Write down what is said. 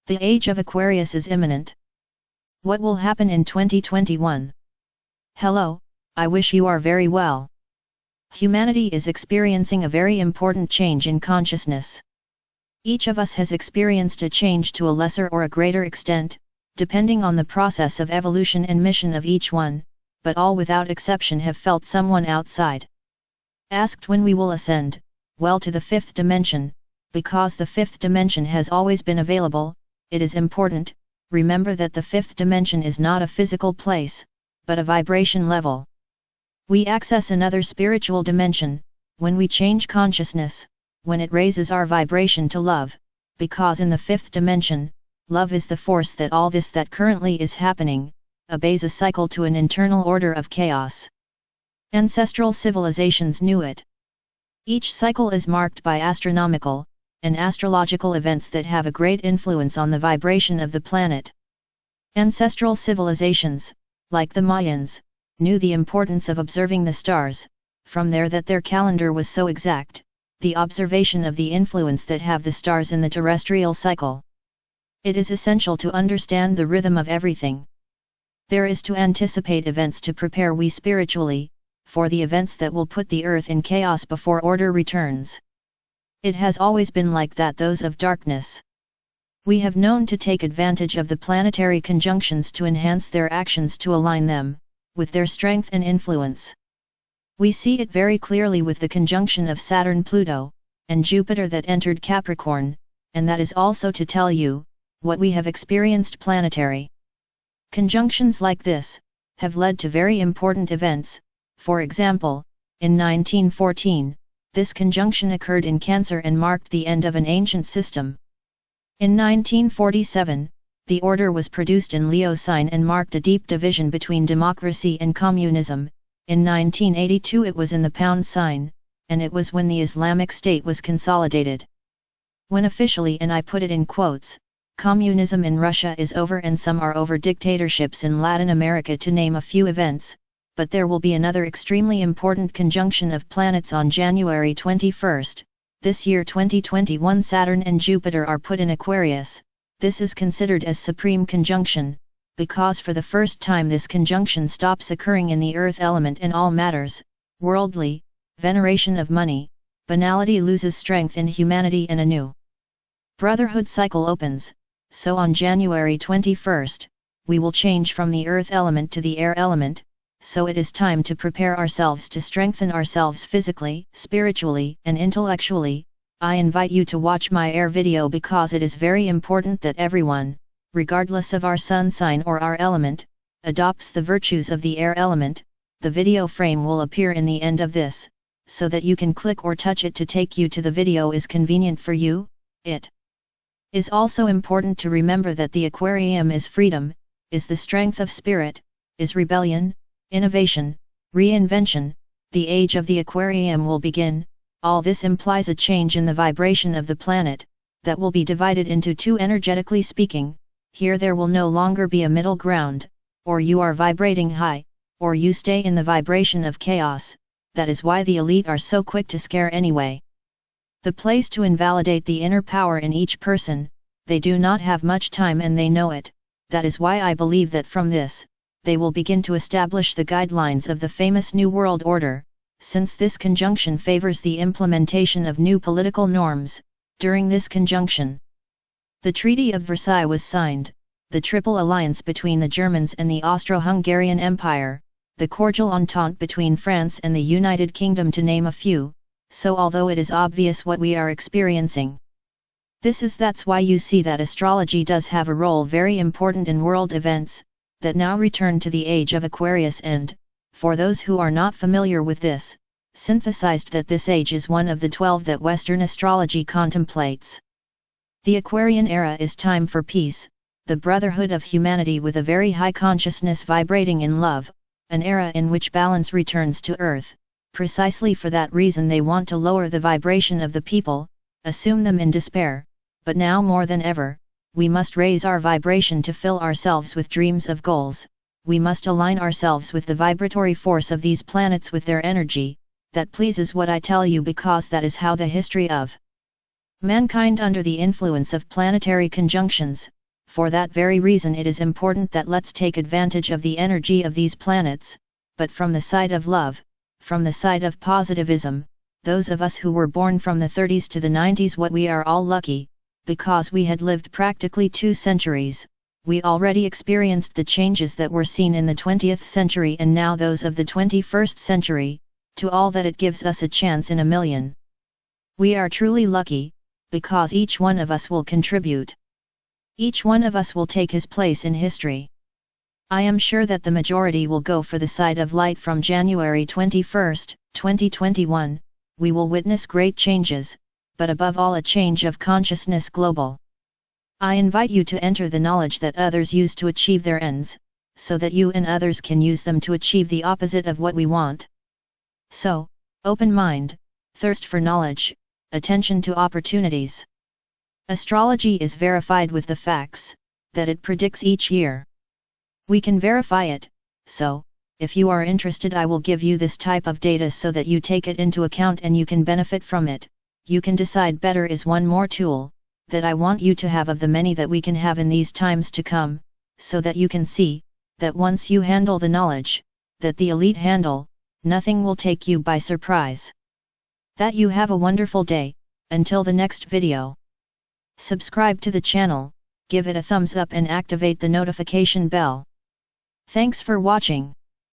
The age of Aquarius is imminent. What will happen in 2021? Hello, I wish you are very well. Humanity is experiencing a very important change in consciousness. Each of us has experienced a change to a lesser or a greater extent, depending on the process of evolution and mission of each one, but all without exception have felt someone outside. Asked when we will ascend, well, to the fifth dimension, because the fifth dimension has always been available. It is important, remember that the fifth dimension is not a physical place, but a vibration level. We access another spiritual dimension, when we change consciousness, when it raises our vibration to love, because in the fifth dimension, love is the force that all this that currently is happening, obeys a cycle to an internal order of chaos. Ancestral civilizations knew it. Each cycle is marked by astronomical and astrological events that have a great influence on the vibration of the planet. Ancestral civilizations, like the Mayans, knew the importance of observing the stars, from there that their calendar was so exact, the observation of the influence that have the stars in the terrestrial cycle. It is essential to understand the rhythm of everything. There is to anticipate events to prepare we spiritually, for the events that will put the earth in chaos before order returns. It has always been like that, those of darkness. We have known to take advantage of the planetary conjunctions to enhance their actions, to align them with their strength and influence. We see it very clearly with the conjunction of Saturn, Pluto, and Jupiter that entered Capricorn, and that is also to tell you what we have experienced. Planetary conjunctions like this have led to very important events. For example, in 1914, this conjunction occurred in Cancer and marked the end of an ancient system. In 1947, the order was produced in Leo sign and marked a deep division between democracy and communism. In 1982 it was in the Pound sign, and it was when the Islamic State was consolidated. When officially, and I put it in quotes, communism in Russia is over and some are over dictatorships in Latin America, to name a few events. But there will be another extremely important conjunction of planets on January 21. This year 2021, Saturn and Jupiter are put in Aquarius. This is considered as supreme conjunction, because for the first time this conjunction stops occurring in the earth element and all matters, worldly, veneration of money, banality loses strength in humanity and a new brotherhood cycle opens. So on January 21, we will change from the earth element to the air element. So it is time to prepare ourselves to strengthen ourselves physically, spiritually, and intellectually. I invite you to watch my air video because it is very important that everyone, regardless of our sun sign or our element, adopts the virtues of the air element. The video frame will appear in the end of this, so that you can click or touch it to take you to the video is convenient for you. It is also important to remember that the Aquarium is freedom, is the strength of spirit, is rebellion, innovation, reinvention. The age of the Aquarium will begin. All this implies a change in the vibration of the planet, that will be divided into two. Energetically speaking, here there will no longer be a middle ground, or you are vibrating high, or you stay in the vibration of chaos. That is why the elite are so quick to scare anyway. The place to invalidate the inner power in each person. They do not have much time and they know it. That is why I believe that from this, they will begin to establish the guidelines of the famous New World Order, since this conjunction favors the implementation of new political norms. During this conjunction, the Treaty of Versailles was signed, the Triple Alliance between the Germans and the Austro-Hungarian Empire, the cordial entente between France and the United Kingdom, to name a few. So although it is obvious what we are experiencing, that's why you see that astrology does have a role very important in world events, that now return to the age of Aquarius. And, for those who are not familiar with this, synthesized that this age is one of the 12 that Western astrology contemplates. The Aquarian era is time for peace, the brotherhood of humanity with a very high consciousness vibrating in love, an era in which balance returns to earth. Precisely for that reason they want to lower the vibration of the people, assume them in despair, but now more than ever, we must raise our vibration to fill ourselves with dreams of goals. We must align ourselves with the vibratory force of these planets with their energy. That pleases what I tell you, because that is how the history of mankind under the influence of planetary conjunctions For that very reason it is important that let's take advantage of the energy of these planets, but from the side of love, from the side of positivism. Those of us who were born from the 30s to the 90s, what we are all lucky, because we had lived practically 2 centuries, we already experienced the changes that were seen in the 20th century and now those of the 21st century, to all that it gives us a chance in a million. We are truly lucky, because each one of us will contribute. Each one of us will take his place in history. I am sure that the majority will go for the side of light. From January 21, 2021, we will witness great changes, but above all a change of consciousness global. I invite you to enter the knowledge that others use to achieve their ends, so that you and others can use them to achieve the opposite of what we want. So, open mind, thirst for knowledge, attention to opportunities. Astrology is verified with the facts that it predicts each year. We can verify it, so, if you are interested, I will give you this type of data so that you take it into account and you can benefit from it. You can decide better is one more tool that I want you to have of the many that we can have in these times to come, so that you can see that once you handle the knowledge that the elite handle, nothing will take you by surprise. That you have a wonderful day. Until the next video. Subscribe to the channel, give it a thumbs up and activate the notification bell. Thanks for watching.